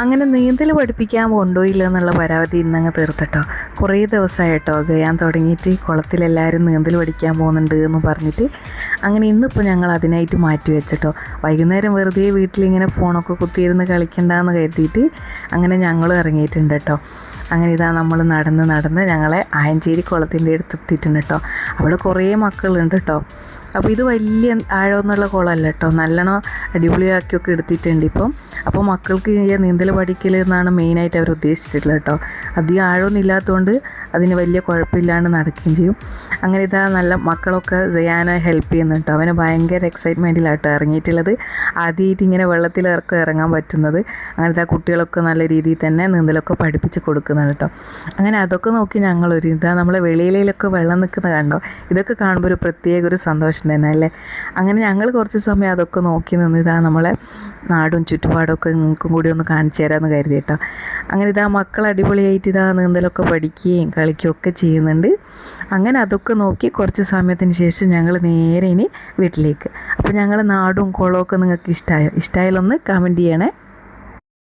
അങ്ങനെ നീന്തൽ പഠിപ്പിക്കാൻ കൊണ്ടുപോയില്ല എന്നുള്ള പരാതി ഇന്നങ്ങ് തീർത്തട്ടോ. കുറേ ദിവസമായിട്ടോ ചെയ്യാൻ തുടങ്ങിയിട്ട് കുളത്തിലെല്ലാവരും നീന്തൽ പഠിക്കാൻ പോകുന്നുണ്ട് എന്ന് പറഞ്ഞിട്ട് അങ്ങനെ ഇന്നിപ്പോൾ ഞങ്ങൾ അതിനായിട്ട് മാറ്റി വെച്ചിട്ടോ. വൈകുന്നേരം വെറുതെ വീട്ടിലിങ്ങനെ ഫോണൊക്കെ കുത്തിയിരുന്ന് കളിക്കണ്ടെന്ന് കരുതിയിട്ട് അങ്ങനെ ഞങ്ങളും ഇറങ്ങിയിട്ടുണ്ട് കേട്ടോ. അങ്ങനെ ഇതാ നമ്മൾ നടന്ന് ഞങ്ങളെ ആയഞ്ചേരി കുളത്തിൻ്റെ അടുത്ത് എത്തിയിട്ടുണ്ട് കേട്ടോ. അവിടെ കുറേ മക്കളുണ്ട് കേട്ടോ. അപ്പോൾ ഇത് വലിയ ആഴമൊന്നുള്ള കുളമല്ല കേട്ടോ, നല്ലോണം അടിപൊളിയാക്കിയൊക്കെ എടുത്തിട്ടുണ്ട് ഇപ്പം. അപ്പോൾ മക്കൾക്ക് ഈ നീന്തൽ പഠിക്കൽ എന്നാണ് മെയിനായിട്ട് അവർ ഉദ്ദേശിച്ചിട്ടുള്ളത് കേട്ടോ. അധികം ആഴമൊന്നും ഇല്ലാത്തതുകൊണ്ട് അതിന് വലിയ കുഴപ്പമില്ലാണ്ട് നടക്കുകയും ചെയ്യും. അങ്ങനെ ഇതാ നല്ല മക്കളൊക്കെ ചെയ്യാനെ ഹെൽപ്പ് ചെയ്യുന്നുണ്ട്. അവന് ഭയങ്കര എക്സൈറ്റ്മെൻറ്റിലാട്ടോ ഇറങ്ങിയിട്ടുള്ളത്. ആദ്യമായിട്ട് ഇങ്ങനെ വെള്ളത്തിലിറക്കം ഇറങ്ങാൻ പറ്റുന്നത്. അങ്ങനെ ഇതാ കുട്ടികളൊക്കെ നല്ല രീതിയിൽ തന്നെ നീന്തലൊക്കെ പഠിപ്പിച്ച് കൊടുക്കുന്നുണ്ട് കേട്ടോ. അങ്ങനെ അതൊക്കെ നോക്കി ഞങ്ങളൊരു ഇതാ നമ്മളെ വെളിയിലൊക്കെ വെള്ളം നിൽക്കുന്ന കണ്ടോ, ഇതൊക്കെ കാണുമ്പോൾ ഒരു പ്രത്യേക ഒരു സന്തോഷം തന്നെ അല്ലേ. അങ്ങനെ ഞങ്ങൾ കുറച്ച് സമയം അതൊക്കെ നോക്കി നിന്ന് ഇതാ നമ്മളെ നാടും ചുറ്റുപാടൊക്കെ നിങ്ങൾക്കും കൂടി ഒന്ന് കാണിച്ചു തരാമെന്ന് കരുതി കേട്ടോ. അങ്ങനെ ഇതാ മക്കൾ അടിപൊളിയായിട്ട് ഇതാ നീന്തലൊക്കെ പഠിക്കുകയും കളിക്കുകയും ഒക്കെ ചെയ്യുന്നുണ്ട്. അങ്ങനെ അതൊക്കെ നോക്കി കുറച്ച് സമയത്തിന് ശേഷം ഞങ്ങൾ നേരെ ഇനി വീട്ടിലേക്ക്. അപ്പോൾ ഞങ്ങൾ നാടും കുളമൊക്കെ നിങ്ങൾക്ക് ഇഷ്ടമായോ? ഇഷ്ടമായാലൊന്ന് കമൻറ്റ് ചെയ്യണേ.